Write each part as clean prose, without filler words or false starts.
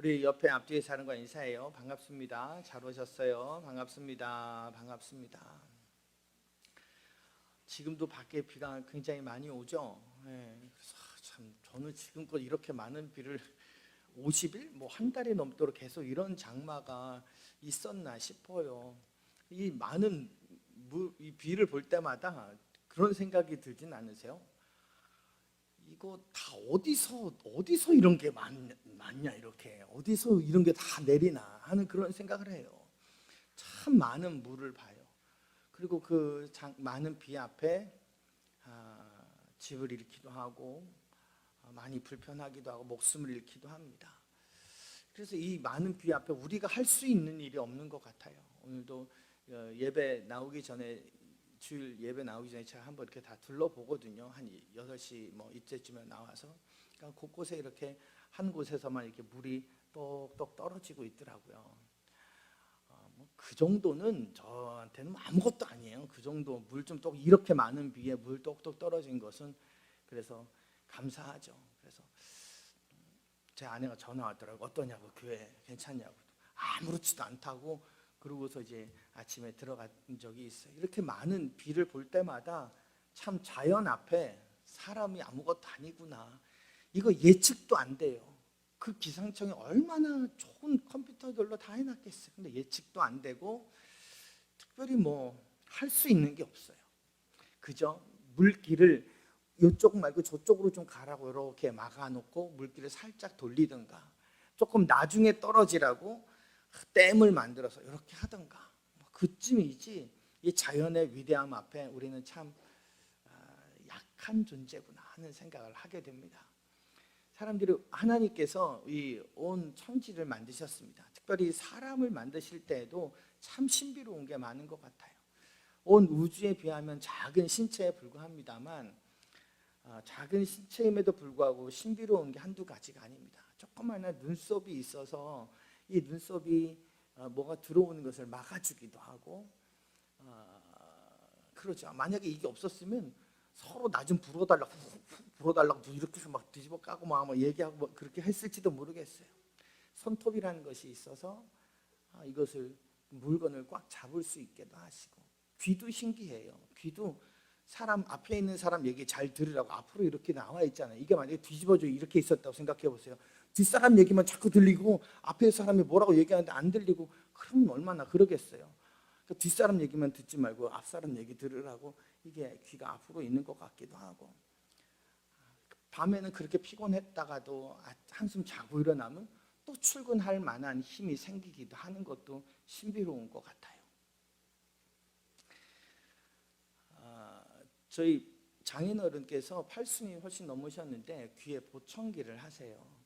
우리 옆에 앞뒤에 사는 거 인사해요. 반갑습니다. 잘 오셨어요. 반갑습니다. 반갑습니다. 지금도 밖에 비가 굉장히 많이 오죠. 그래서 참 저는 지금껏 이렇게 많은 비를 50일, 뭐 한 달이 넘도록 계속 이런 장마가 있었나 싶어요. 이 많은 이 비를 볼 때마다 그런 생각이 들진 않으세요? 이거 다 어디서 이런 게 많냐 이렇게 어디서 이런 게 다 내리나 하는 그런 생각을 해요. 참 많은 물을 봐요. 그리고 그 많은 비 앞에 집을 잃기도 하고 많이 불편하기도 하고 목숨을 잃기도 합니다. 그래서 이 많은 비 앞에 우리가 할 수 있는 일이 없는 것 같아요. 오늘도 예배 나오기 전에 주일 예배 나오기 전에 제가 한번 이렇게 다 둘러보거든요. 한 8시 뭐 이때쯤에 나와서 그러니까 곳곳에 이렇게 한 곳에서만 이렇게 물이 똑똑 떨어지고 있더라고요. 그 정도는 저한테는 아무것도 아니에요. 그 정도 물 좀 똑 이렇게 많은 비에 물 똑똑 떨어진 것은 그래서 감사하죠. 그래서 제 아내가 전화 왔더라고. 어떠냐고, 교회 괜찮냐고. 아무렇지도 않다고. 그러고서 이제 아침에 들어간 적이 있어요. 이렇게 많은 비를 볼 때마다 참 자연 앞에 사람이 아무것도 아니구나. 이거 예측도 안 돼요. 그 기상청이 얼마나 좋은 컴퓨터들로 다 해놨겠어요. 근데 예측도 안 되고 특별히 뭐 할 수 있는 게 없어요. 그저 물길을 이쪽 말고 저쪽으로 좀 가라고 이렇게 막아놓고 물길을 살짝 돌리든가 조금 나중에 떨어지라고 댐을 만들어서 이렇게 하든가 그쯤이지 이 자연의 위대함 앞에 우리는 참 약한 존재구나 하는 생각을 하게 됩니다. 사람들이 하나님께서 이 온 천지를 만드셨습니다. 특별히 사람을 만드실 때에도 참 신비로운 게 많은 것 같아요. 온 우주에 비하면 작은 신체에 불과합니다만 작은 신체임에도 불구하고 신비로운 게 한두 가지가 아닙니다. 조그마한 눈썹이 있어서 이 눈썹이 뭐가 들어오는 것을 막아주기도 하고 그러죠. 만약에 이게 없었으면 서로 나 좀 불어달라고 이렇게 해서 막 뒤집어 까고 막 얘기하고 뭐 그렇게 했을지도 모르겠어요. 손톱이라는 것이 있어서 이것을 물건을 꽉 잡을 수 있게도 하시고 귀도 신기해요. 귀도 사람 앞에 있는 사람 얘기 잘 들으라고 앞으로 이렇게 나와 있잖아요. 이게 만약에 뒤집어져 이렇게 있었다고 생각해 보세요. 뒷사람 얘기만 자꾸 들리고 앞에 사람이 뭐라고 얘기하는데 안 들리고 그러면 얼마나 그러겠어요. 그러니까 뒷사람 얘기만 듣지 말고 앞사람 얘기 들으라고 이게 귀가 앞으로 있는 것 같기도 하고 밤에는 그렇게 피곤했다가도 한숨 자고 일어나면 또 출근할 만한 힘이 생기기도 하는 것도 신비로운 것 같아요. 저희 장인어른께서 80이 훨씬 넘으셨는데 귀에 보청기를 하세요.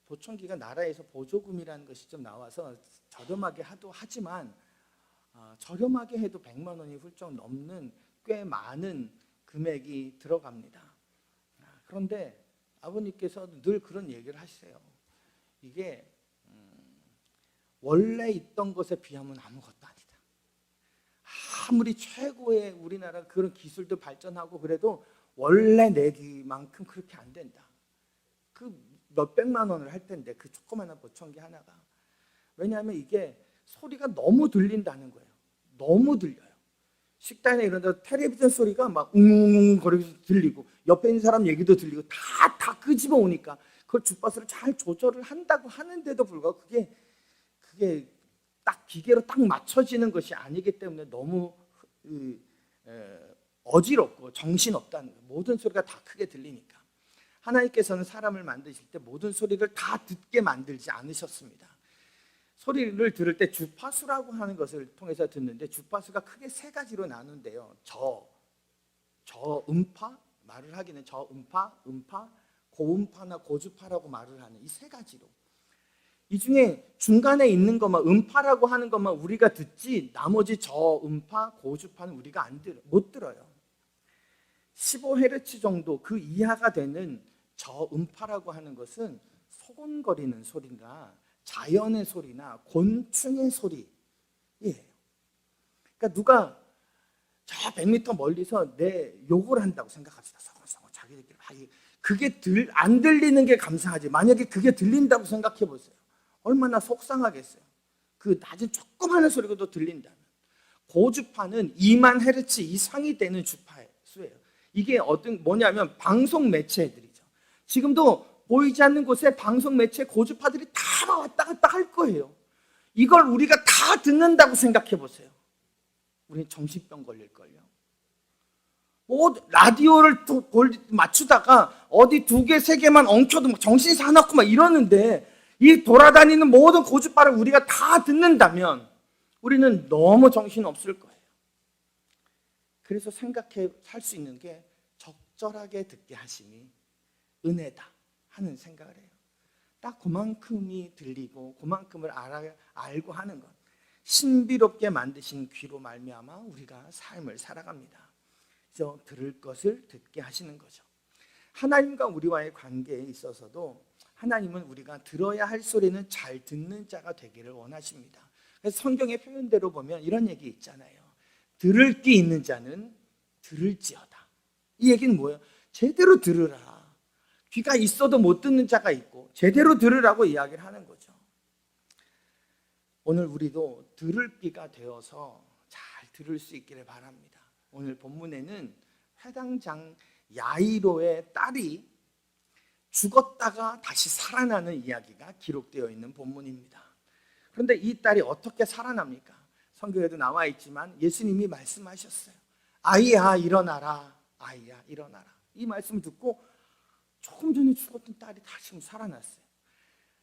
보청기가 나라에서 보조금이라는 것이 좀 나와서 저렴하게 하지만 저렴하게 해도 100만 원이 훌쩍 넘는 꽤 많은 금액이 들어갑니다. 그런데 아버님께서 늘 그런 얘기를 하시세요. 이게 원래 있던 것에 비하면 아무것도 아니다. 아무리 최고의 우리나라 그런 기술도 발전하고 그래도 원래 내기만큼 그렇게 안 된다. 그 몇백만 원을 할 텐데 그 조그마한 보청기 하나가. 왜냐하면 이게 소리가 너무 들린다는 거예요. 너무 들려요. 식당에 이런 데 텔레비전 소리가 막 웅웅 거리면서 들리고 옆에 있는 사람 얘기도 들리고 다 끄집어 오니까 그걸 주파수를 잘 조절을 한다고 하는데도 불구하고 그게 딱 기계로 딱 맞춰지는 것이 아니기 때문에 너무 어지럽고 정신없다는 거예요. 모든 소리가 다 크게 들리니까. 하나님께서는 사람을 만드실 때 모든 소리를 다 듣게 만들지 않으셨습니다. 소리를 들을 때 주파수라고 하는 것을 통해서 듣는데 주파수가 크게 3가지로 나누는데요. 저음파, 말을 하기는 저음파, 음파, 고음파나 고주파라고 말을 하는 이 3가지로. 이 중에 중간에 있는 것만 음파라고 하는 것만 우리가 듣지 나머지 저음파, 고주파는 우리가 못 들어요. 15Hz 정도 그 이하가 되는 저음파라고 하는 것은 소곤거리는 소리나 자연의 소리나 곤충의 소리예요. 그러니까 누가 저 100m 멀리서 내 욕을 한다고 생각합시다. 서곤서곤 자기들끼리 그게 안 들리는 게 감사하지, 만약에 그게 들린다고 생각해 보세요. 얼마나 속상하겠어요. 그 낮은 조그마한 소리가 들린다면. 고주파는 2만 헤르츠 이상이 되는 주파수예요. 이게 뭐냐면 방송 매체들이죠. 지금도 보이지 않는 곳에 방송 매체 고주파들이 다 왔다 갔다 할 거예요. 이걸 우리가 다 듣는다고 생각해 보세요. 우리는 정신병 걸릴걸요. 라디오를 맞추다가 어디 2개, 3개만 엉켜도 정신 사납고 막 이러는데, 이 돌아다니는 모든 고주파를 우리가 다 듣는다면 우리는 너무 정신 없을 거예요. 그래서 생각해 살 수 있는 게 적절하게 듣게 하심이 은혜다 하는 생각을 해요. 딱 그만큼이 들리고 그만큼을 알고 하는 것, 신비롭게 만드신 귀로 말미암아 우리가 삶을 살아갑니다. 그래서 들을 것을 듣게 하시는 거죠. 하나님과 우리와의 관계에 있어서도 하나님은 우리가 들어야 할 소리는 잘 듣는 자가 되기를 원하십니다. 그래서 성경의 표현대로 보면 이런 얘기 있잖아요. 들을 귀 있는 자는 들을지어다. 이 얘기는 뭐예요? 제대로 들으라. 귀가 있어도 못 듣는 자가 있고 제대로 들으라고 이야기를 하는 거죠. 오늘 우리도 들을 귀가 되어서 잘 들을 수 있기를 바랍니다. 오늘 본문에는 회당장 야이로의 딸이 죽었다가 다시 살아나는 이야기가 기록되어 있는 본문입니다. 그런데 이 딸이 어떻게 살아납니까? 성경에도 나와 있지만 예수님이 말씀하셨어요. 아이야 일어나라, 아이야 일어나라. 이 말씀을 듣고 조금 전에 죽었던 딸이 다시 살아났어요.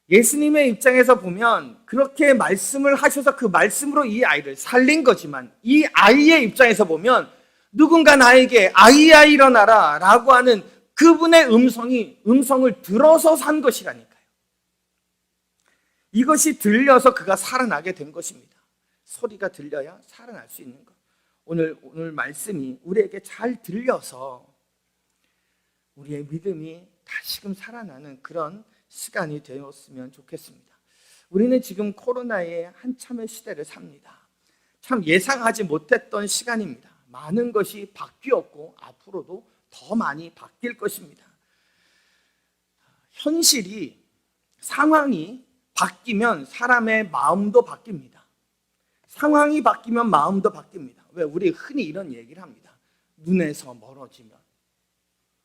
예수님의 입장에서 보면 그렇게 말씀을 하셔서 그 말씀으로 이 아이를 살린 거지만, 이 아이의 입장에서 보면 누군가 나에게 아이야 일어나라 라고 하는 그분의 음성을 들어서 산 것이라니까요. 이것이 들려서 그가 살아나게 된 것입니다. 소리가 들려야 살아날 수 있는 것. 오늘 말씀이 우리에게 잘 들려서 우리의 믿음이 다시금 살아나는 그런 시간이 되었으면 좋겠습니다. 우리는 지금 코로나의 한참의 시대를 삽니다. 참 예상하지 못했던 시간입니다. 많은 것이 바뀌었고 앞으로도 더 많이 바뀔 것입니다. 현실이, 상황이 바뀌면 사람의 마음도 바뀝니다. 상황이 바뀌면 마음도 바뀝니다. 왜? 우리 흔히 이런 얘기를 합니다. 눈에서 멀어지면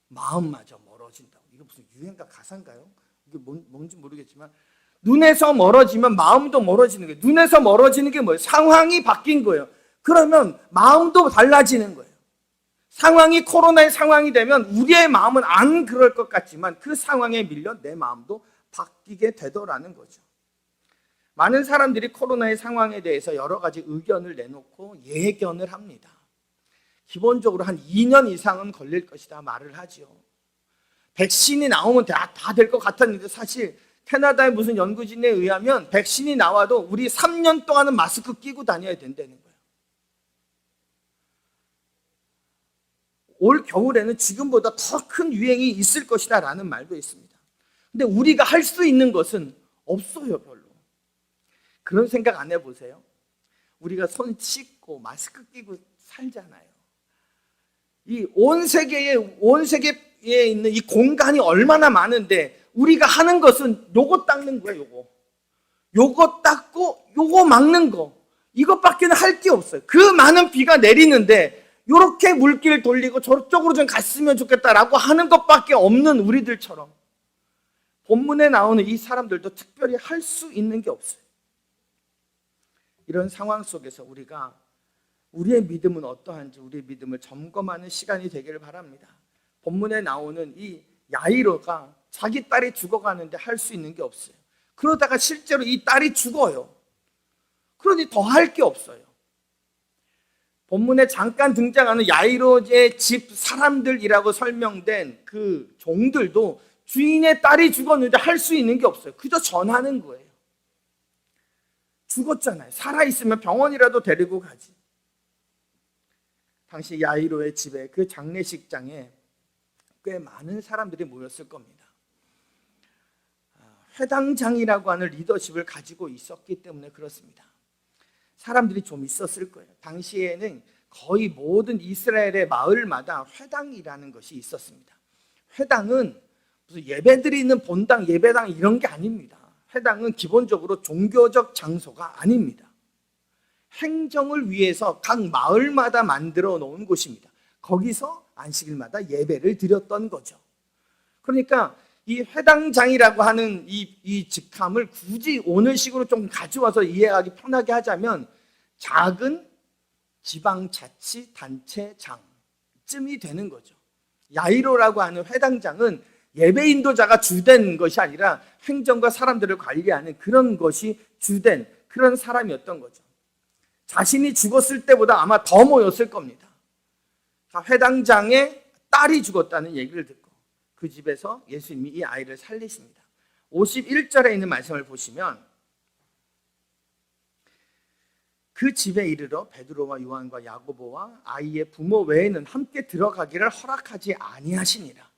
마음마저 멀어진다고. 이거 무슨 유행가 가사인가요? 이게 뭔지 모르겠지만 눈에서 멀어지면 마음도 멀어지는 거예요. 눈에서 멀어지는 게 뭐예요? 상황이 바뀐 거예요. 그러면 마음도 달라지는 거예요. 상황이 코로나의 상황이 되면 우리의 마음은 안 그럴 것 같지만 그 상황에 밀려 내 마음도 바뀌게 되더라는 거죠. 많은 사람들이 코로나의 상황에 대해서 여러 가지 의견을 내놓고 예견을 합니다. 기본적으로 한 2년 이상은 걸릴 것이다 말을 하죠. 백신이 나오면 다 될 것 같았는데 사실 캐나다의 무슨 연구진에 의하면 백신이 나와도 우리 3년 동안은 마스크 끼고 다녀야 된다는 거예요. 올 겨울에는 지금보다 더 큰 유행이 있을 것이다 라는 말도 있습니다. 근데 우리가 할 수 있는 것은 없어요, 별로. 그런 생각 안 해보세요? 우리가 손 씻고 마스크 끼고 살잖아요. 이 온 세계에 있는 이 공간이 얼마나 많은데 우리가 하는 것은 요거 닦는 거예요. 요거 닦고 요거 막는 거, 이것밖에 할 게 없어요. 그 많은 비가 내리는데 요렇게 물길 돌리고 저쪽으로 좀 갔으면 좋겠다라고 하는 것밖에 없는 우리들처럼 본문에 나오는 이 사람들도 특별히 할 수 있는 게 없어요. 이런 상황 속에서 우리가 우리의 믿음은 어떠한지 우리의 믿음을 점검하는 시간이 되기를 바랍니다. 본문에 나오는 이 야이로가 자기 딸이 죽어가는데 할 수 있는 게 없어요. 그러다가 실제로 이 딸이 죽어요. 그러니 더 할 게 없어요. 본문에 잠깐 등장하는 야이로의 집 사람들이라고 설명된 그 종들도 주인의 딸이 죽었는데 할 수 있는 게 없어요. 그저 전하는 거예요. 죽었잖아요. 살아있으면 병원이라도 데리고 가지. 당시 야이로의 집에, 그 장례식장에 꽤 많은 사람들이 모였을 겁니다. 회당장이라고 하는 리더십을 가지고 있었기 때문에 그렇습니다. 사람들이 좀 있었을 거예요. 당시에는 거의 모든 이스라엘의 마을마다 회당이라는 것이 있었습니다. 회당은 무슨 예배드리는 본당, 예배당 이런 게 아닙니다. 회당은 기본적으로 종교적 장소가 아닙니다. 행정을 위해서 각 마을마다 만들어 놓은 곳입니다. 거기서 안식일마다 예배를 드렸던 거죠. 그러니까 이 회당장이라고 하는 이 직함을 굳이 오늘식으로 좀 가져와서 이해하기 편하게 하자면 작은 지방자치단체장쯤이 되는 거죠. 야이로라고 하는 회당장은 예배 인도자가 주된 것이 아니라 행정과 사람들을 관리하는 그런 것이 주된 그런 사람이었던 거죠. 자신이 죽었을 때보다 아마 더 모였을 겁니다. 회당장의 딸이 죽었다는 얘기를 듣고 그 집에서 예수님이 이 아이를 살리십니다. 51절에 있는 말씀을 보시면 그 집에 이르러 베드로와 요한과 야고보와 아이의 부모 외에는 함께 들어가기를 허락하지 아니하시니라.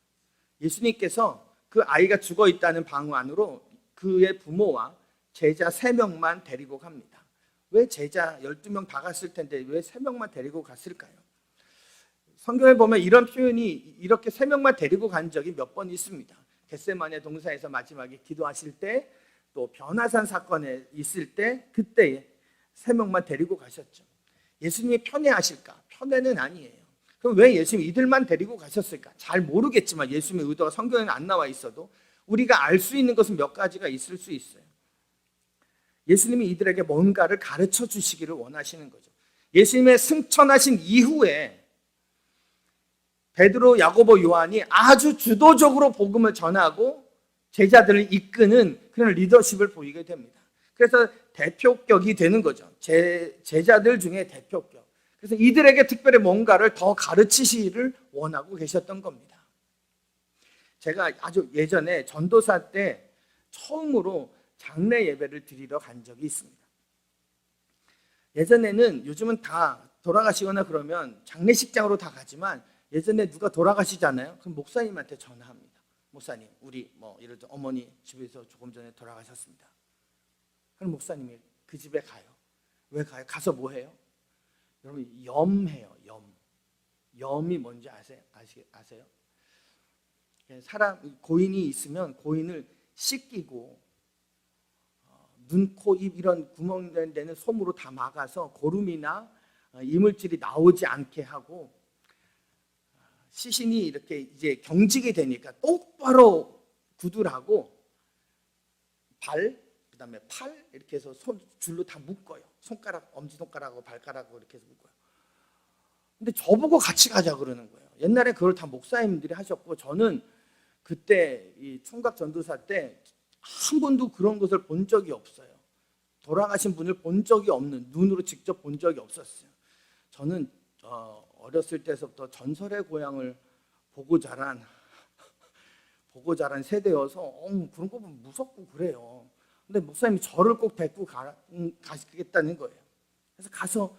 예수님께서 그 아이가 죽어 있다는 방 안으로 그의 부모와 제자 3명만 데리고 갑니다. 왜 제자 12명 다 갔을 텐데 왜 3명만 데리고 갔을까요? 성경에 보면 이런 표현이 이렇게 3명만 데리고 간 적이 몇 번 있습니다. 겟세마네 동산에서 마지막에 기도하실 때, 또 변화산 사건에 있을 때 그때 3명만 데리고 가셨죠. 예수님이 편애하실까? 편애는 아니에요. 그럼 왜 예수님이 이들만 데리고 가셨을까? 잘 모르겠지만 예수님의 의도가 성경에 안 나와 있어도 우리가 알 수 있는 것은 몇 가지가 있을 수 있어요. 예수님이 이들에게 뭔가를 가르쳐 주시기를 원하시는 거죠. 예수님의 승천하신 이후에 베드로, 야고보, 요한이 아주 주도적으로 복음을 전하고 제자들을 이끄는 그런 리더십을 보이게 됩니다. 그래서 대표격이 되는 거죠. 제자들 중에 대표격. 그래서 이들에게 특별히 뭔가를 더 가르치시기를 원하고 계셨던 겁니다. 제가 아주 예전에 전도사 때 처음으로 장례 예배를 드리러 간 적이 있습니다. 예전에는, 요즘은 다 돌아가시거나 그러면 장례식장으로 다 가지만 예전에 누가 돌아가시잖아요. 그럼 목사님한테 전화합니다. 목사님, 우리 예를 들어 어머니 집에서 조금 전에 돌아가셨습니다. 그럼 목사님이 그 집에 가요. 왜 가요? 가서 뭐 해요? 여러분, 염해요. 염이 뭔지 아세요? 사람, 고인이 있으면 고인을 씻기고 눈, 코, 입 이런 구멍 된 데는 솜으로 다 막아서 고름이나 이물질이 나오지 않게 하고, 시신이 이렇게 이제 경직이 되니까 똑바로 구두라고 그다음에 팔 이렇게 해서 줄로 다 묶어요. 손가락, 엄지손가락하고 발가락하고 이렇게 해서 묶어요. 근데 저보고 같이 가자 그러는 거예요. 옛날에 그걸 다 목사님들이 하셨고, 저는 그때 이 총각 전도사 때 한 번도 그런 것을 본 적이 없어요. 돌아가신 분을 본 적이 없는, 눈으로 직접 본 적이 없었어요. 저는 어렸을 때서부터 전설의 고향을 보고 자란 세대여서 그런 거 보면 무섭고 그래요. 근데 목사님이 저를 꼭 데리고 가시겠다는 거예요. 그래서 가서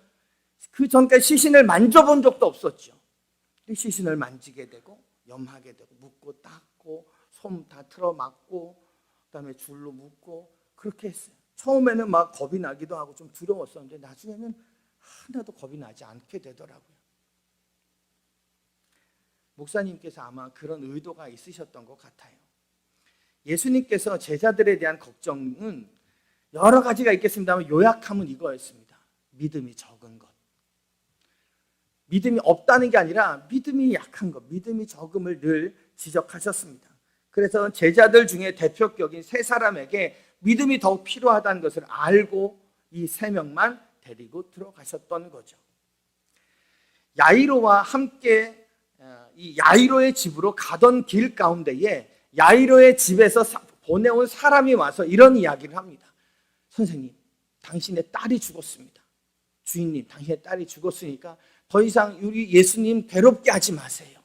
그 전까지 시신을 만져본 적도 없었죠. 시신을 만지게 되고 염하게 되고 묶고 닦고 솜 다 틀어막고 그다음에 줄로 묶고 그렇게 했어요. 처음에는 막 겁이 나기도 하고 좀 두려웠었는데 나중에는 하나도 겁이 나지 않게 되더라고요. 목사님께서 아마 그런 의도가 있으셨던 것 같아요. 예수님께서 제자들에 대한 걱정은 여러 가지가 있겠습니다만 요약하면 이거였습니다. 믿음이 적은 것. 믿음이 없다는 게 아니라 믿음이 약한 것, 믿음이 적음을 늘 지적하셨습니다. 그래서 제자들 중에 대표격인 3사람에게 믿음이 더욱 필요하다는 것을 알고 이 3명만 데리고 들어가셨던 거죠. 야이로와 함께 이 야이로의 집으로 가던 길 가운데에 야이로의 집에서 보내온 사람이 와서 이런 이야기를 합니다. 선생님, 당신의 딸이 죽었습니다. 주인님, 당신의 딸이 죽었으니까 더 이상 우리 예수님 괴롭게 하지 마세요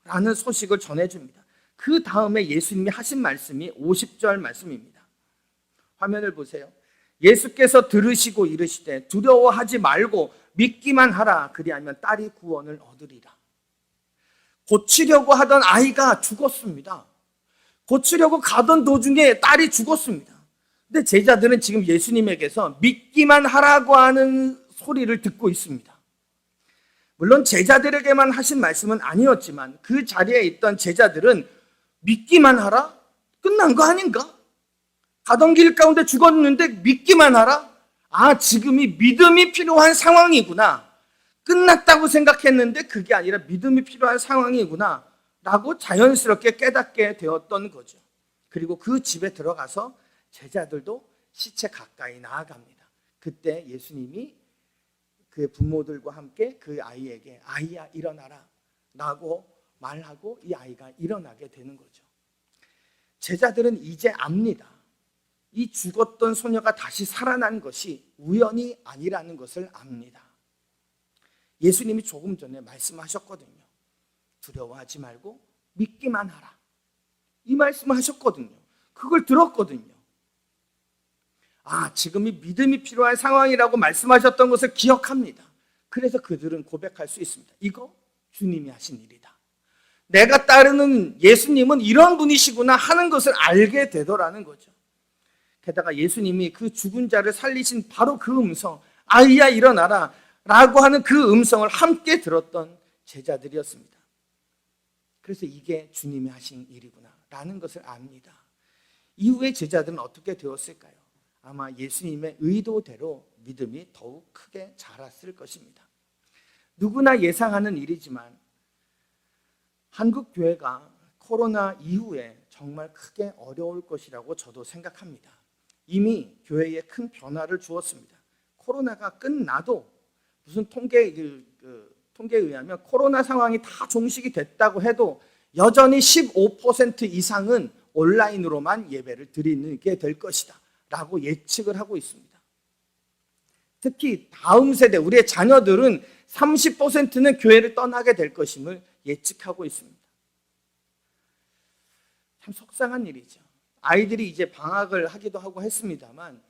라는 소식을 전해줍니다. 그 다음에 예수님이 하신 말씀이 50절 말씀입니다. 화면을 보세요. 예수께서 들으시고 이르시되 두려워하지 말고 믿기만 하라. 그리하면 딸이 구원을 얻으리라. 고치려고 하던 아이가 죽었습니다. 고치려고 가던 도중에 딸이 죽었습니다. 근데 제자들은 지금 예수님에게서 믿기만 하라고 하는 소리를 듣고 있습니다. 물론 제자들에게만 하신 말씀은 아니었지만 그 자리에 있던 제자들은 믿기만 하라? 끝난 거 아닌가? 가던 길 가운데 죽었는데 믿기만 하라? 아, 지금이 믿음이 필요한 상황이구나. 끝났다고 생각했는데 그게 아니라 믿음이 필요한 상황이구나 라고 자연스럽게 깨닫게 되었던 거죠. 그리고 그 집에 들어가서 제자들도 시체 가까이 나아갑니다. 그때 예수님이 그의 부모들과 함께 그 아이에게 아이야 일어나라 라고 말하고 이 아이가 일어나게 되는 거죠. 제자들은 이제 압니다. 이 죽었던 소녀가 다시 살아난 것이 우연이 아니라는 것을 압니다. 예수님이 조금 전에 말씀하셨거든요. 두려워하지 말고 믿기만 하라. 이 말씀을 하셨거든요. 그걸 들었거든요. 아, 지금이 믿음이 필요한 상황이라고 말씀하셨던 것을 기억합니다. 그래서 그들은 고백할 수 있습니다. 이거 주님이 하신 일이다. 내가 따르는 예수님은 이런 분이시구나 하는 것을 알게 되더라는 거죠. 게다가 예수님이 그 죽은 자를 살리신 바로 그 음성, 아이야 일어나라 라고 하는 그 음성을 함께 들었던 제자들이었습니다. 그래서 이게 주님이 하신 일이구나 라는 것을 압니다. 이후에 제자들은 어떻게 되었을까요? 아마 예수님의 의도대로 믿음이 더욱 크게 자랐을 것입니다. 누구나 예상하는 일이지만 한국 교회가 코로나 이후에 정말 크게 어려울 것이라고 저도 생각합니다. 이미 교회에 큰 변화를 주었습니다. 코로나가 끝나도 무슨 통계에 의하면 코로나 상황이 다 종식이 됐다고 해도 여전히 15% 이상은 온라인으로만 예배를 드리게 될 것이다 라고 예측을 하고 있습니다. 특히 다음 세대 우리의 자녀들은 30%는 교회를 떠나게 될 것임을 예측하고 있습니다. 참 속상한 일이죠. 아이들이 이제 방학을 하기도 하고 했습니다만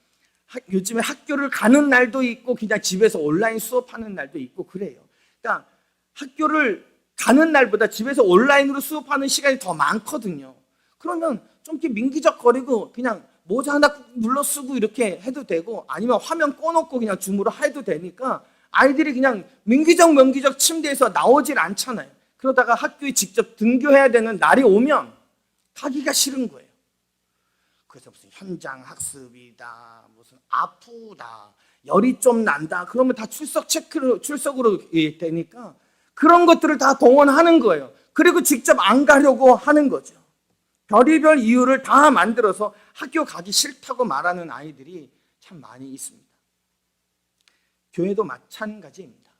요즘에 학교를 가는 날도 있고 그냥 집에서 온라인 수업하는 날도 있고 그래요. 그러니까 학교를 가는 날보다 집에서 온라인으로 수업하는 시간이 더 많거든요. 그러면 좀 이렇게 민기적거리고 그냥 모자 하나 눌러 쓰고 이렇게 해도 되고 아니면 화면 꺼놓고 그냥 줌으로 해도 되니까 아이들이 그냥 민기적 침대에서 나오질 않잖아요. 그러다가 학교에 직접 등교해야 되는 날이 오면 가기가 싫은 거예요. 그래서 무슨 현장 학습이다, 무슨 아프다, 열이 좀 난다, 그러면 다 출석으로 되니까 그런 것들을 다 동원하는 거예요. 그리고 직접 안 가려고 하는 거죠. 별의별 이유를 다 만들어서 학교 가기 싫다고 말하는 아이들이 참 많이 있습니다. 교회도 마찬가지입니다.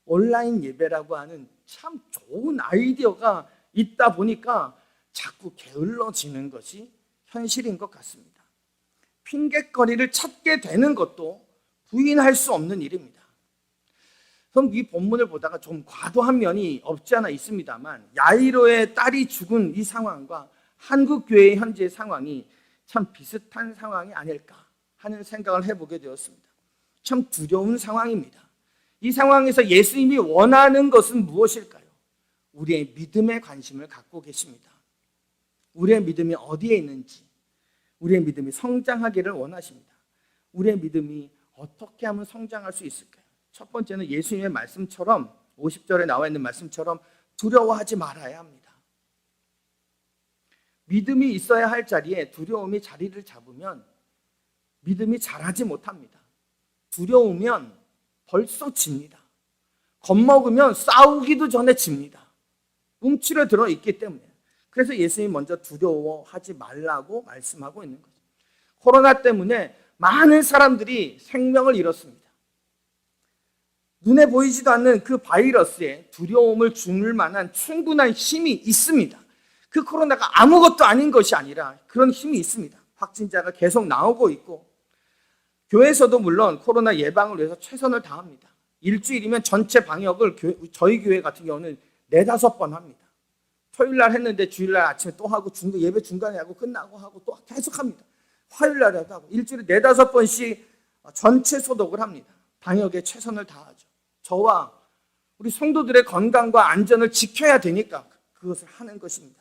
온라인 예배라고 하는 참 좋은 아이디어가 있다 보니까 자꾸 게을러지는 것이 현실인 것 같습니다. 핑곗거리를 찾게 되는 것도 부인할 수 없는 일입니다. 그럼 이 본문을 보다가 좀 과도한 면이 없지 않아 있습니다만 야이로의 딸이 죽은 이 상황과 한국 교회의 현재 상황이 참 비슷한 상황이 아닐까 하는 생각을 해보게 되었습니다. 참 두려운 상황입니다. 이 상황에서 예수님이 원하는 것은 무엇일까요? 우리의 믿음에 관심을 갖고 계십니다. 우리의 믿음이 어디에 있는지, 우리의 믿음이 성장하기를 원하십니다. 우리의 믿음이 어떻게 하면 성장할 수 있을까요? 첫 번째는 예수님의 말씀처럼 50절에 나와 있는 말씀처럼 두려워하지 말아야 합니다. 믿음이 있어야 할 자리에 두려움이 자리를 잡으면 믿음이 자라지 못합니다. 두려우면 벌써 집니다. 겁먹으면 싸우기도 전에 집니다. 움츠려 들어 있기 때문에. 그래서 예수님이 먼저 두려워하지 말라고 말씀하고 있는 거죠. 코로나 때문에 많은 사람들이 생명을 잃었습니다. 눈에 보이지도 않는 그 바이러스에 두려움을 줄 만한 충분한 힘이 있습니다. 그 코로나가 아무것도 아닌 것이 아니라 그런 힘이 있습니다. 확진자가 계속 나오고 있고 교회에서도 물론 코로나 예방을 위해서 최선을 다합니다. 일주일이면 전체 방역을 저희 교회 같은 경우는 4-5번 합니다. 토요일 날 했는데 주일 날 아침에 또 하고 예배 중간에 하고 끝나고 하고 또 계속 합니다. 화요일 날에도 하고 일주일에 4-5번씩 전체 소독을 합니다. 방역에 최선을 다하죠. 저와 우리 성도들의 건강과 안전을 지켜야 되니까 그것을 하는 것입니다.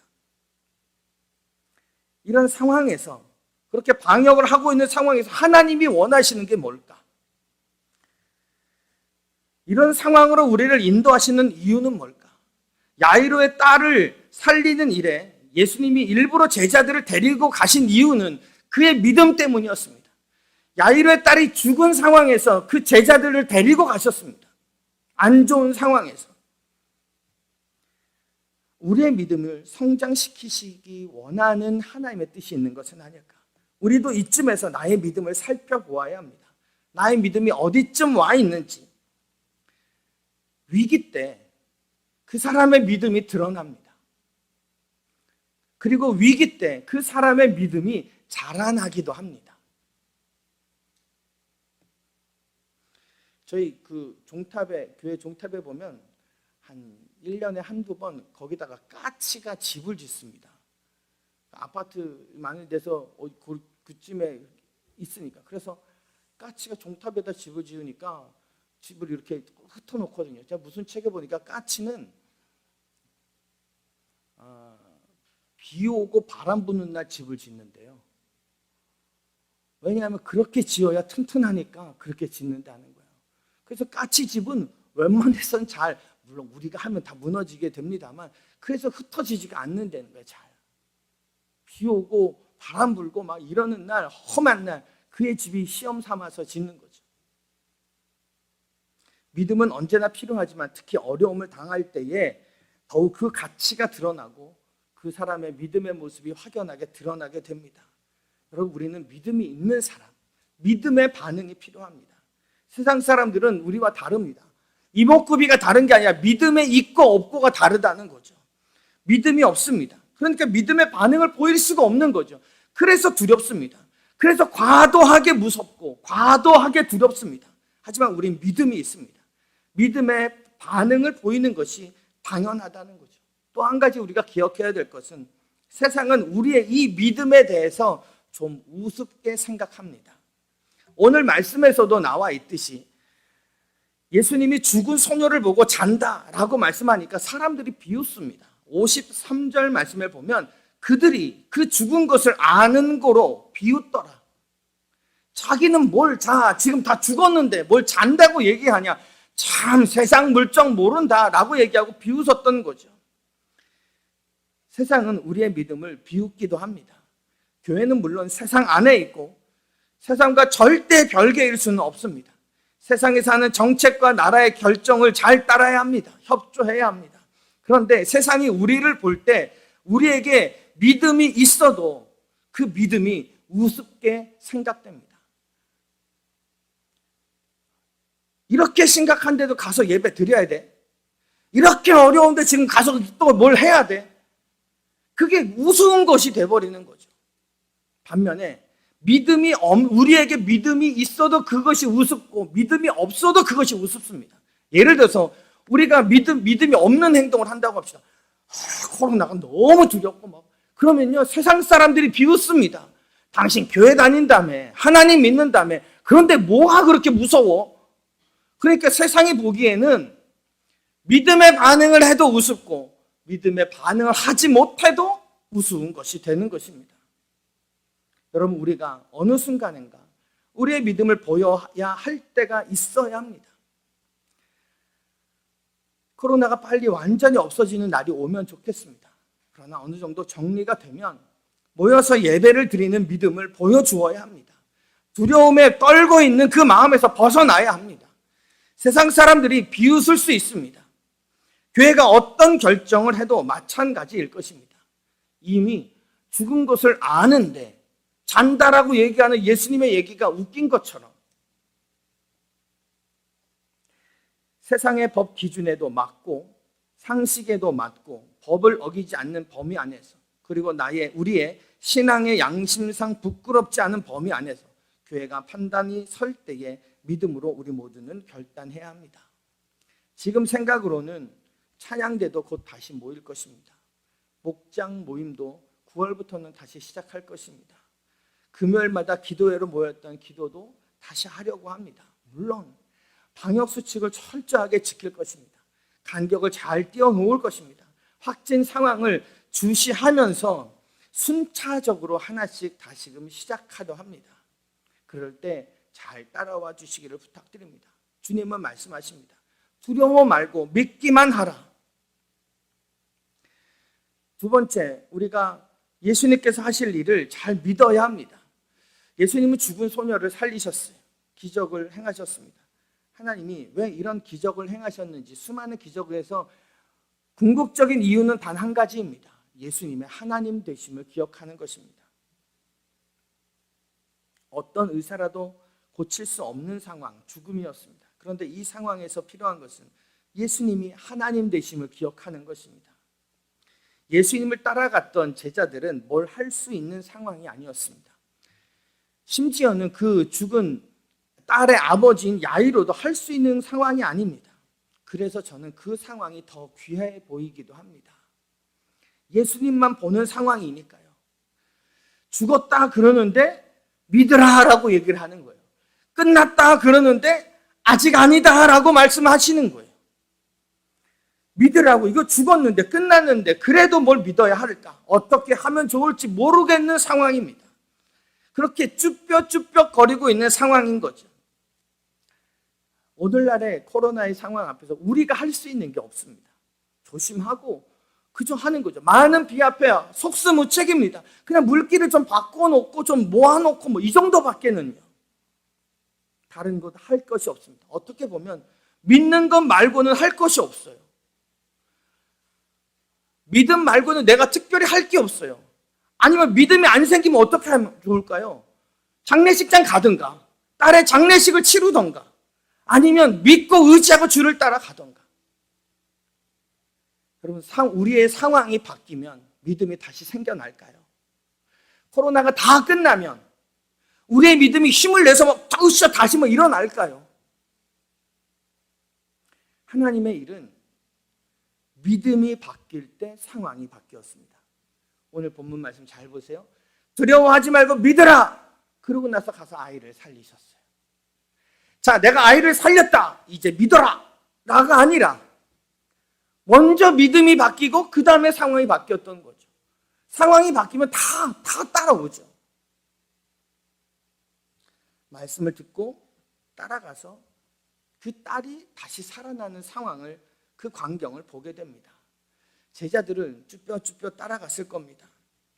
이런 상황에서 그렇게 방역을 하고 있는 상황에서 하나님이 원하시는 게 뭘까? 이런 상황으로 우리를 인도하시는 이유는 뭘까? 야이로의 딸을 살리는 일에 예수님이 일부러 제자들을 데리고 가신 이유는 그의 믿음 때문이었습니다. 야이로의 딸이 죽은 상황에서 그 제자들을 데리고 가셨습니다. 안 좋은 상황에서. 우리의 믿음을 성장시키시기 원하는 하나님의 뜻이 있는 것은 아닐까? 우리도 이쯤에서 나의 믿음을 살펴보아야 합니다. 나의 믿음이 어디쯤 와 있는지. 위기 때 그 사람의 믿음이 드러납니다. 그리고 위기 때 그 사람의 믿음이 자라나기도 합니다. 저희 교회 종탑에 보면 한 1년에 한두 번 거기다가 까치가 집을 짓습니다. 아파트 많은 데서 그쯤에 있으니까. 그래서 까치가 종탑에다 집을 지으니까 집을 이렇게 흩어놓거든요. 제가 무슨 책에 보니까 까치는 비 오고 바람 부는 날 집을 짓는데요. 왜냐하면 그렇게 지어야 튼튼하니까 그렇게 짓는다는 거예요. 그래서 까치 집은 웬만해서는 잘, 물론 우리가 하면 다 무너지게 됩니다만, 그래서 흩어지지가 않는다는 거예요. 잘. 비 오고 바람 불고 막 이러는 날, 험한 날, 그의 집이 시험 삼아서 짓는 거죠. 믿음은 언제나 필요하지만 특히 어려움을 당할 때에 더욱 그 가치가 드러나고 그 사람의 믿음의 모습이 확연하게 드러나게 됩니다. 여러분, 우리는 믿음이 있는 사람, 믿음의 반응이 필요합니다. 세상 사람들은 우리와 다릅니다. 이목구비가 다른 게 아니라 믿음의 있고 없고가 다르다는 거죠. 믿음이 없습니다. 그러니까 믿음의 반응을 보일 수가 없는 거죠. 그래서 두렵습니다. 그래서 과도하게 무섭고 과도하게 두렵습니다. 하지만 우린 믿음이 있습니다. 믿음의 반응을 보이는 것이 당연하다는 거죠. 또 한 가지 우리가 기억해야 될 것은 세상은 우리의 이 믿음에 대해서 좀 우습게 생각합니다. 오늘 말씀에서도 나와 있듯이 예수님이 죽은 소녀를 보고 잔다라고 말씀하니까 사람들이 비웃습니다. 53절 말씀을 보면 그들이 그 죽은 것을 아는 거로 비웃더라. 자기는 지금 다 죽었는데 뭘 잔다고 얘기하냐. 참 세상 물정 모른다라고 얘기하고 비웃었던 거죠. 세상은 우리의 믿음을 비웃기도 합니다. 교회는 물론 세상 안에 있고 세상과 절대 별개일 수는 없습니다. 세상에 사는 정책과 나라의 결정을 잘 따라야 합니다. 협조해야 합니다. 그런데 세상이 우리를 볼 때 우리에게 믿음이 있어도 그 믿음이 우습게 생각됩니다. 이렇게 심각한데도 가서 예배 드려야 돼? 이렇게 어려운데 지금 가서 또 뭘 해야 돼? 그게 우스운 것이 돼버리는 거죠. 반면에 우리에게 믿음이 있어도 그것이 우습고 믿음이 없어도 그것이 우습습니다. 예를 들어서 우리가 믿음이 없는 행동을 한다고 합시다. 코로나가 너무 두렵고 막 그러면요 세상 사람들이 비웃습니다. 당신 교회 다닌다며, 하나님 믿는다며, 그런데 뭐가 그렇게 무서워? 그러니까 세상이 보기에는 믿음의 반응을 해도 우습고 믿음의 반응을 하지 못해도 우스운 것이 되는 것입니다. 여러분, 우리가 어느 순간인가 우리의 믿음을 보여야 할 때가 있어야 합니다. 코로나가 빨리 완전히 없어지는 날이 오면 좋겠습니다. 그러나 어느 정도 정리가 되면 모여서 예배를 드리는 믿음을 보여주어야 합니다. 두려움에 떨고 있는 그 마음에서 벗어나야 합니다. 세상 사람들이 비웃을 수 있습니다. 교회가 어떤 결정을 해도 마찬가지일 것입니다. 이미 죽은 것을 아는데 잔다라고 얘기하는 예수님의 얘기가 웃긴 것처럼 세상의 법 기준에도 맞고 상식에도 맞고 법을 어기지 않는 범위 안에서 그리고 우리의 신앙의 양심상 부끄럽지 않은 범위 안에서 교회가 판단이 설 때에 믿음으로 우리 모두는 결단해야 합니다. 지금 생각으로는 찬양대도 곧 다시 모일 것입니다. 목장 모임도 9월부터는 다시 시작할 것입니다. 금요일마다 기도회로 모였던 기도도 다시 하려고 합니다. 물론 방역수칙을 철저하게 지킬 것입니다. 간격을 잘 띄워놓을 것입니다. 확진 상황을 주시하면서 순차적으로 하나씩 다시금 시작하려 합니다. 그럴 때 잘 따라와 주시기를 부탁드립니다. 주님은 말씀하십니다. 두려워 말고 믿기만 하라. 두 번째, 우리가 예수님께서 하실 일을 잘 믿어야 합니다. 예수님은 죽은 소녀를 살리셨어요. 기적을 행하셨습니다. 하나님이 왜 이런 기적을 행하셨는지, 수많은 기적을 해서 궁극적인 이유는 단 한 가지입니다. 예수님의 하나님 되심을 기억하는 것입니다. 어떤 의사라도 고칠 수 없는 상황, 죽음이었습니다. 그런데 이 상황에서 필요한 것은 예수님이 하나님 되심을 기억하는 것입니다. 예수님을 따라갔던 제자들은 뭘 할 수 있는 상황이 아니었습니다. 심지어는 그 죽은 딸의 아버지인 야이로도 할 수 있는 상황이 아닙니다. 그래서 저는 그 상황이 더 귀해 보이기도 합니다. 예수님만 보는 상황이니까요. 죽었다 그러는데 믿으라 라고 얘기를 하는 거예요. 끝났다 그러는데 아직 아니다 라고 말씀하시는 거예요. 믿으라고, 이거 죽었는데 끝났는데 그래도 뭘 믿어야 할까? 어떻게 하면 좋을지 모르겠는 상황입니다. 그렇게 쭈뼛쭈뼛 거리고 있는 상황인 거죠. 오늘날의 코로나의 상황 앞에서 우리가 할 수 있는 게 없습니다. 조심하고 그저 하는 거죠. 많은 비 앞에 속수무책입니다. 그냥 물기를 좀 바꿔놓고 좀 모아놓고 뭐 이 정도밖에는요. 다른 것 할 것이 없습니다. 어떻게 보면 믿는 것 말고는 할 것이 없어요. 믿음 말고는 내가 특별히 할 게 없어요. 아니면 믿음이 안 생기면 어떻게 하면 좋을까요? 장례식장 가든가, 딸의 장례식을 치르던가, 아니면 믿고 의지하고 주를 따라가던가. 여러분, 우리의 상황이 바뀌면 믿음이 다시 생겨날까요? 코로나가 다 끝나면 우리의 믿음이 힘을 내서 막 다시 일어날까요? 하나님의 일은 믿음이 바뀔 때 상황이 바뀌었습니다. 오늘 본문 말씀 잘 보세요. 두려워하지 말고 믿으라. 그러고 나서 가서 아이를 살리셨어요. 자, 내가 아이를 살렸다, 이제 믿어라 라가 아니라 먼저 믿음이 바뀌고 그 다음에 상황이 바뀌었던 거죠. 상황이 바뀌면 다 따라오죠. 말씀을 듣고 따라가서 그 딸이 다시 살아나는 상황을, 그 광경을 보게 됩니다. 제자들은 쭈뼛쭈뼛 따라갔을 겁니다.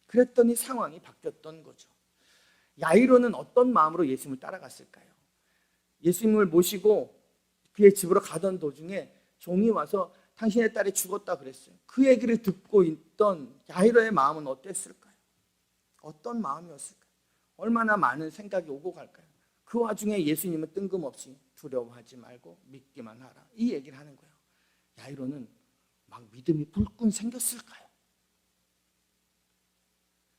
그랬더니 상황이 바뀌었던 거죠. 야이로는 어떤 마음으로 예수님을 따라갔을까요? 예수님을 모시고 그의 집으로 가던 도중에 종이 와서 당신의 딸이 죽었다 그랬어요. 그 얘기를 듣고 있던 야이로의 마음은 어땠을까요? 어떤 마음이었을까요? 얼마나 많은 생각이 오고 갈까요? 그 와중에 예수님은 뜬금없이 두려워하지 말고 믿기만 하라, 이 얘기를 하는 거예요. 야이로는 막 믿음이 불끈 생겼을까요?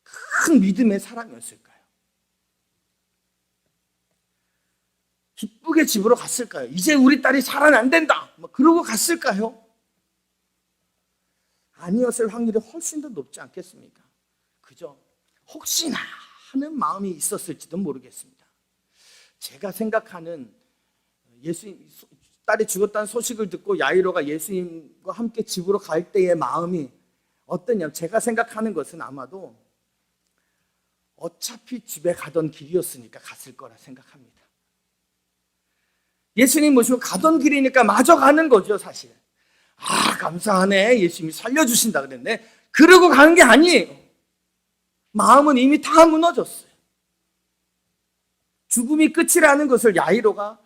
큰 믿음의 사람이었을까요? 기쁘게 집으로 갔을까요? 이제 우리 딸이 살아난댄다 그러고 갔을까요? 아니었을 확률이 훨씬 더 높지 않겠습니까? 그죠? 혹시나 하는 마음이 있었을지도 모르겠습니다. 제가 생각하는, 예수님 딸이 죽었다는 소식을 듣고 야이로가 예수님과 함께 집으로 갈 때의 마음이 어떠냐, 제가 생각하는 것은 아마도 어차피 집에 가던 길이었으니까 갔을 거라 생각합니다. 예수님 모시고 가던 길이니까 마저 가는 거죠, 사실. 아, 감사하네, 예수님이 살려주신다 그랬네, 그러고 가는 게 아니에요. 마음은 이미 다 무너졌어요. 죽음이 끝이라는 것을 야이로가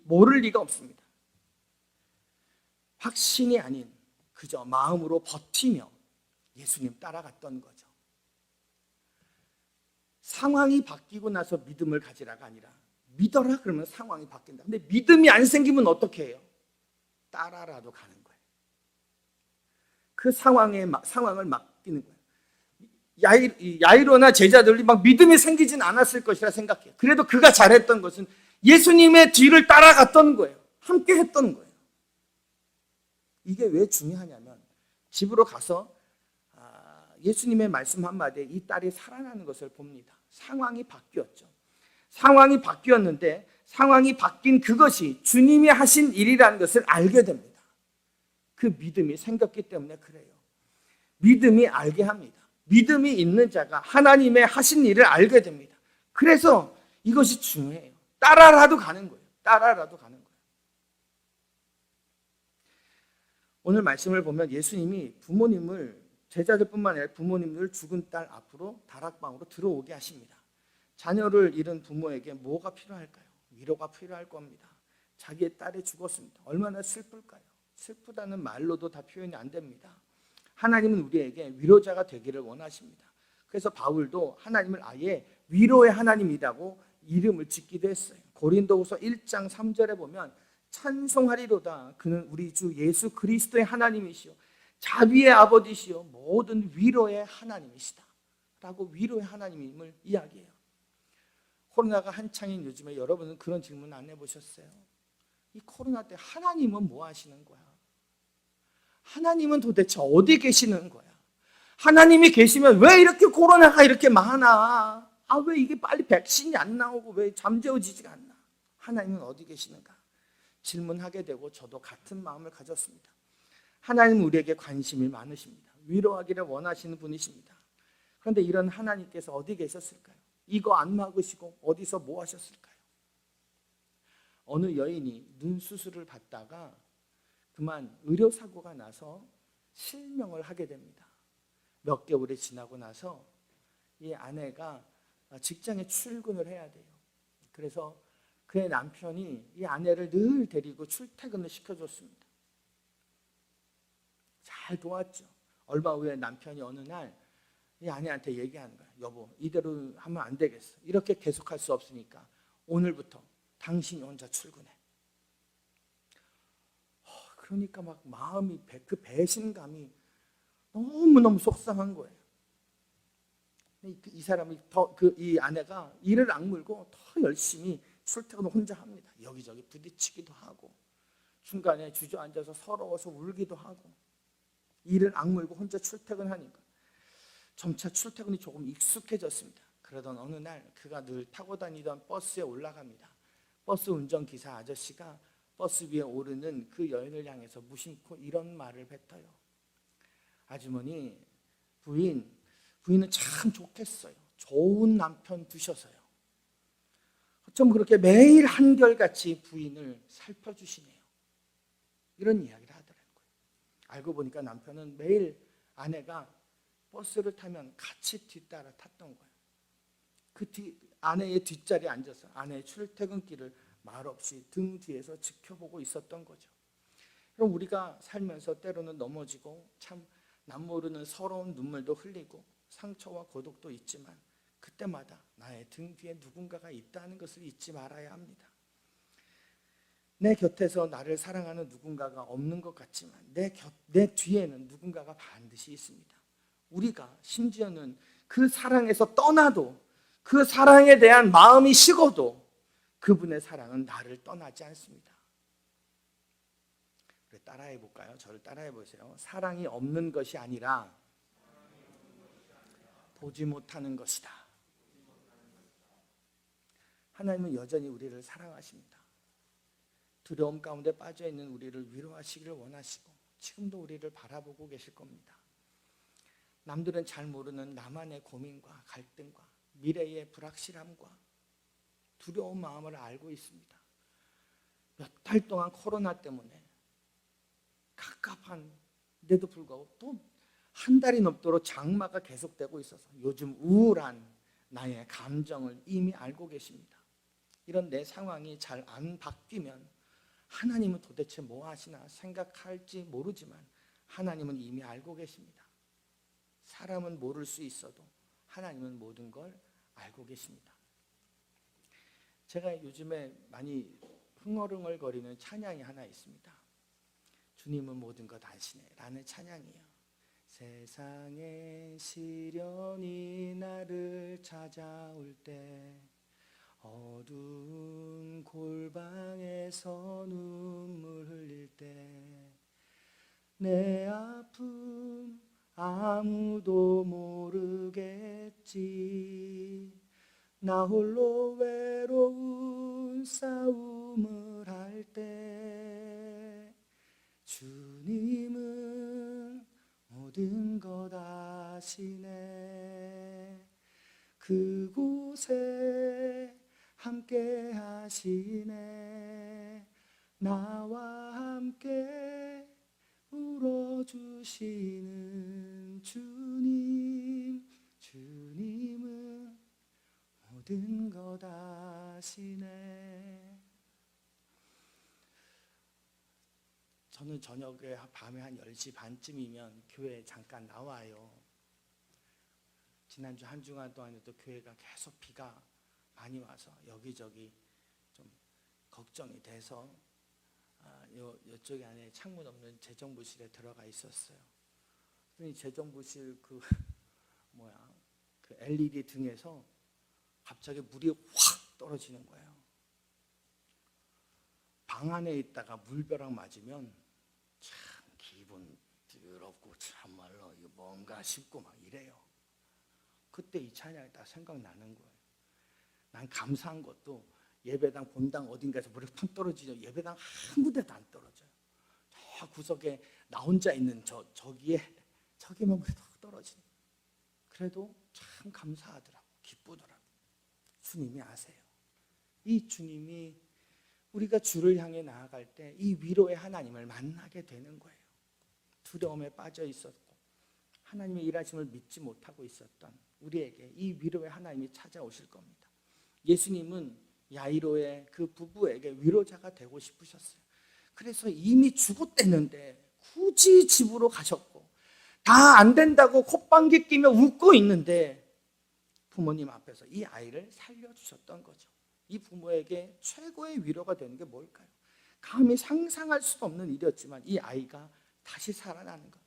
모를 리가 없습니다. 확신이 아닌 그저 마음으로 버티며 예수님 따라갔던 거죠. 상황이 바뀌고 나서 믿음을 가지라가 아니라 믿어라 그러면 상황이 바뀐다. 근데 믿음이 안 생기면 어떻게 해요? 따라라도 가는 거예요. 그 상황을 맡기는 거예요. 야이로나 제자들이 막 믿음이 생기진 않았을 것이라 생각해요. 그래도 그가 잘했던 것은 예수님의 뒤를 따라갔던 거예요. 함께 했던 거예요. 이게 왜 중요하냐면 집으로 가서 예수님의 말씀 한마디에 이 딸이 살아나는 것을 봅니다. 상황이 바뀌었죠. 상황이 바뀌었는데 상황이 바뀐 그것이 주님이 하신 일이라는 것을 알게 됩니다. 그 믿음이 생겼기 때문에 그래요. 믿음이 알게 합니다. 믿음이 있는 자가 하나님의 하신 일을 알게 됩니다. 그래서 이것이 중요해요. 따라라도 가는 거예요. 따라라도 가는 거예요. 오늘 말씀을 보면 예수님이 부모님을 제자들뿐만 아니라 부모님들 죽은 딸 앞으로 다락방으로 들어오게 하십니다. 자녀를 잃은 부모에게 뭐가 필요할까요? 위로가 필요할 겁니다. 자기의 딸이 죽었습니다. 얼마나 슬플까요? 슬프다는 말로도 다 표현이 안 됩니다. 하나님은 우리에게 위로자가 되기를 원하십니다. 그래서 바울도 하나님을 아예 위로의 하나님이라고 이름을 짓기도 했어요. 고린도후서 1장 3절에 보면 찬송하리로다 그는 우리 주 예수 그리스도의 하나님이시요 자비의 아버지시요 모든 위로의 하나님이시다 라고 위로의 하나님임을 이야기해요. 코로나가 한창인 요즘에 여러분은 그런 질문 안 해보셨어요? 이 코로나 때 하나님은 뭐 하시는 거야? 하나님은 도대체 어디 계시는 거야? 하나님이 계시면 왜 이렇게 코로나가 이렇게 많아? 왜 이게 빨리 백신이 안 나오고 왜 잠재워지지가 않나? 하나님은 어디 계시는가? 질문하게 되고 저도 같은 마음을 가졌습니다. 하나님은 우리에게 관심이 많으십니다. 위로하기를 원하시는 분이십니다. 그런데 이런 하나님께서 어디 계셨을까요? 이거 안 막으시고 어디서 뭐 하셨을까요? 어느 여인이 눈 수술을 받다가 그만 의료사고가 나서 실명을 하게 됩니다. 몇 개월이 지나고 나서 이 아내가 직장에 출근을 해야 돼요. 그래서 그의 남편이 이 아내를 늘 데리고 출퇴근을 시켜줬습니다. 잘 도왔죠. 얼마 후에 남편이 어느 날 이 아내한테 얘기하는 거야. 여보, 이대로 하면 안 되겠어. 이렇게 계속할 수 없으니까 오늘부터 당신이 혼자 출근해. 그러니까 막 마음이 그 배신감이 너무너무 속상한 거예요. 이 사람이 이 아내가 이를 악물고 더 열심히 출퇴근을 혼자 합니다. 여기저기 부딪히기도 하고 중간에 주저앉아서 서러워서 울기도 하고 이를 악물고 혼자 출퇴근하니까 점차 출퇴근이 조금 익숙해졌습니다. 그러던 어느 날 그가 늘 타고 다니던 버스에 올라갑니다. 버스 운전기사 아저씨가 버스 위에 오르는 그 여인을 향해서 무심코 이런 말을 뱉어요. 아주머니, 부인은 참 좋겠어요. 좋은 남편 두셔서요. 어쩜 그렇게 매일 한결같이 부인을 살펴주시네요. 이런 이야기를 하더라고요. 알고 보니까 남편은 매일 아내가 버스를 타면 같이 뒤따라 탔던 거예요. 아내의 뒷자리에 앉아서 아내의 출퇴근길을 말없이 등 뒤에서 지켜보고 있었던 거죠. 그럼 우리가 살면서 때로는 넘어지고 참 남모르는 서러운 눈물도 흘리고 상처와 고독도 있지만 그때마다 나의 등 뒤에 누군가가 있다는 것을 잊지 말아야 합니다. 내 곁에서 나를 사랑하는 누군가가 없는 것 같지만 내 뒤에는 누군가가 반드시 있습니다. 우리가 심지어는 그 사랑에서 떠나도 그 사랑에 대한 마음이 식어도 그분의 사랑은 나를 떠나지 않습니다. 따라해 볼까요? 저를 따라해 보세요. 사랑이 없는 것이 아니라 보지 못하는 것이다. 하나님은 여전히 우리를 사랑하십니다. 두려움 가운데 빠져 있는 우리를 위로하시기를 원하시고 지금도 우리를 바라보고 계실 겁니다. 남들은 잘 모르는 나만의 고민과 갈등과 미래의 불확실함과 두려운 마음을 알고 있습니다. 몇 달 동안 코로나 때문에 갑갑한데도 불구하고 또 한 달이 넘도록 장마가 계속되고 있어서 요즘 우울한 나의 감정을 이미 알고 계십니다. 이런 내 상황이 잘 안 바뀌면 하나님은 도대체 뭐 하시나 생각할지 모르지만 하나님은 이미 알고 계십니다. 사람은 모를 수 있어도 하나님은 모든 걸 알고 계십니다. 제가 요즘에 많이 흥얼흥얼거리는 찬양이 하나 있습니다. 주님은 모든 것 아시네 라는 찬양이에요. 세상의 시련이 나를 찾아올 때 어두운 골방에서 눈물 흘릴 때 내 아픔 아무도 모르겠지 나 홀로 외로운 싸움을 할 때 주님은 모든 것 아시네 그곳에 함께 하시네 나와 함께 울어주시는 주 저는 저녁에 밤에 한 10시 반쯤이면 교회에 잠깐 나와요. 지난주 한 주간 동안에도 교회가 계속 비가 많이 와서 여기저기 좀 걱정이 돼서 이쪽에 안에 창문 없는 재정부실에 들어가 있었어요. 그랬더니 재정부실 그 LED 등에서 갑자기 물이 확 떨어지는 거예요. 방 안에 있다가 물벼락 맞으면 참 기분 더럽고 참말로 이거 뭔가 싶고 막 이래요. 그때 이 찬양이 딱 생각나는 거예요. 난 감사한 것도 예배당 본당 어딘가에서 물이 푹 떨어지죠. 예배당 한 군데도 안 떨어져요. 저 구석에 나 혼자 있는 저기만 물이 탁 떨어지는 거예요. 그래도 참 감사하더라고, 기쁘더라고. 주님이 아세요. 이 주님이 우리가 주를 향해 나아갈 때 이 위로의 하나님을 만나게 되는 거예요. 두려움에 빠져 있었고 하나님의 일하심을 믿지 못하고 있었던 우리에게 이 위로의 하나님이 찾아오실 겁니다. 예수님은 야이로의 그 부부에게 위로자가 되고 싶으셨어요. 그래서 이미 죽었댔는데 굳이 집으로 가셨고 다 안 된다고 콧방귀 끼며 웃고 있는데 부모님 앞에서 이 아이를 살려주셨던 거죠. 이 부모에게 최고의 위로가 되는 게 뭘까요? 감히 상상할 수 없는 일이었지만 이 아이가 다시 살아나는 것,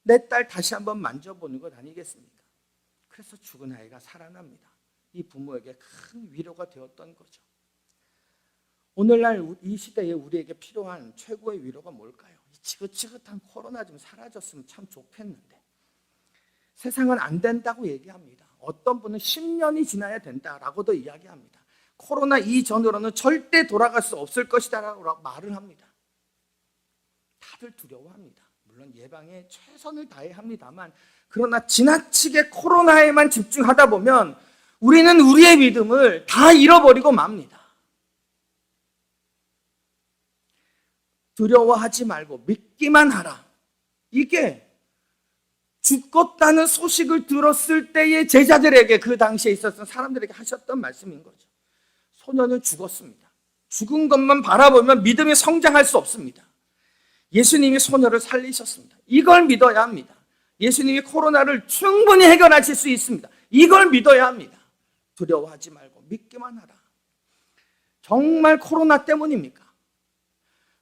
내 딸 다시 한번 만져보는 것 아니겠습니까? 그래서 죽은 아이가 살아납니다. 이 부모에게 큰 위로가 되었던 거죠. 오늘날 이 시대에 우리에게 필요한 최고의 위로가 뭘까요? 지긋지긋한 코로나 좀 사라졌으면 참 좋겠는데 세상은 안 된다고 얘기합니다. 어떤 분은 10년이 지나야 된다라고도 이야기합니다. 코로나 이전으로는 절대 돌아갈 수 없을 것이다 라고 말을 합니다. 다들 두려워합니다. 물론 예방에 최선을 다해야 합니다만 그러나 지나치게 코로나에만 집중하다 보면 우리는 우리의 믿음을 다 잃어버리고 맙니다. 두려워하지 말고 믿기만 하라. 이게 죽었다는 소식을 들었을 때의 제자들에게 그 당시에 있었던 사람들에게 하셨던 말씀인 거죠. 소년은 죽었습니다. 죽은 것만 바라보면 믿음이 성장할 수 없습니다. 예수님이 소녀를 살리셨습니다. 이걸 믿어야 합니다. 예수님이 코로나를 충분히 해결하실 수 있습니다. 이걸 믿어야 합니다. 두려워하지 말고 믿기만 하라. 정말 코로나 때문입니까?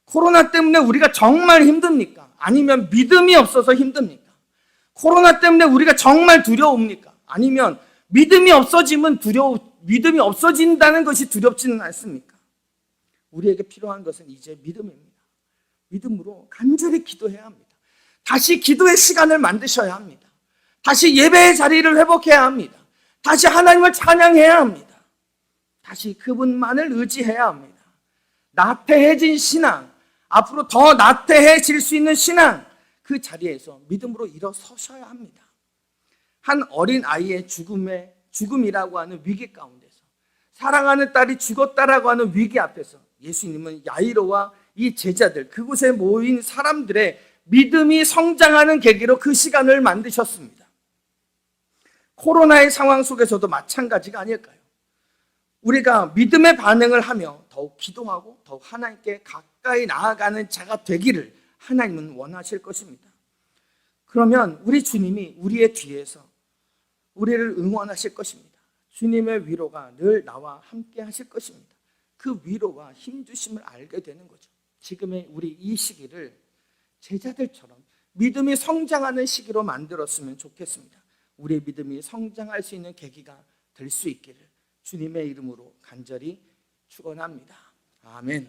코로나 때문에 우리가 정말 힘듭니까? 아니면 믿음이 없어서 힘듭니까? 코로나 때문에 우리가 정말 두려웁니까? 아니면 믿음이 없어진다는 것이 두렵지는 않습니까? 우리에게 필요한 것은 이제 믿음입니다. 믿음으로 간절히 기도해야 합니다. 다시 기도의 시간을 만드셔야 합니다. 다시 예배의 자리를 회복해야 합니다. 다시 하나님을 찬양해야 합니다. 다시 그분만을 의지해야 합니다. 나태해진 신앙, 앞으로 더 나태해질 수 있는 신앙, 그 자리에서 믿음으로 일어서셔야 합니다. 한 어린 아이의 죽음이라고 하는 위기 가운데서 사랑하는 딸이 죽었다라고 하는 위기 앞에서 예수님은 야이로와 이 제자들, 그곳에 모인 사람들의 믿음이 성장하는 계기로 그 시간을 만드셨습니다. 코로나의 상황 속에서도 마찬가지가 아닐까요? 우리가 믿음의 반응을 하며 더욱 기도하고 더욱 하나님께 가까이 나아가는 자가 되기를 하나님은 원하실 것입니다. 그러면 우리 주님이 우리의 뒤에서 우리를 응원하실 것입니다. 주님의 위로가 늘 나와 함께 하실 것입니다. 그 위로와 힘주심을 알게 되는 거죠. 지금의 우리 이 시기를 제자들처럼 믿음이 성장하는 시기로 만들었으면 좋겠습니다. 우리의 믿음이 성장할 수 있는 계기가 될 수 있기를 주님의 이름으로 간절히 축원합니다. 아멘.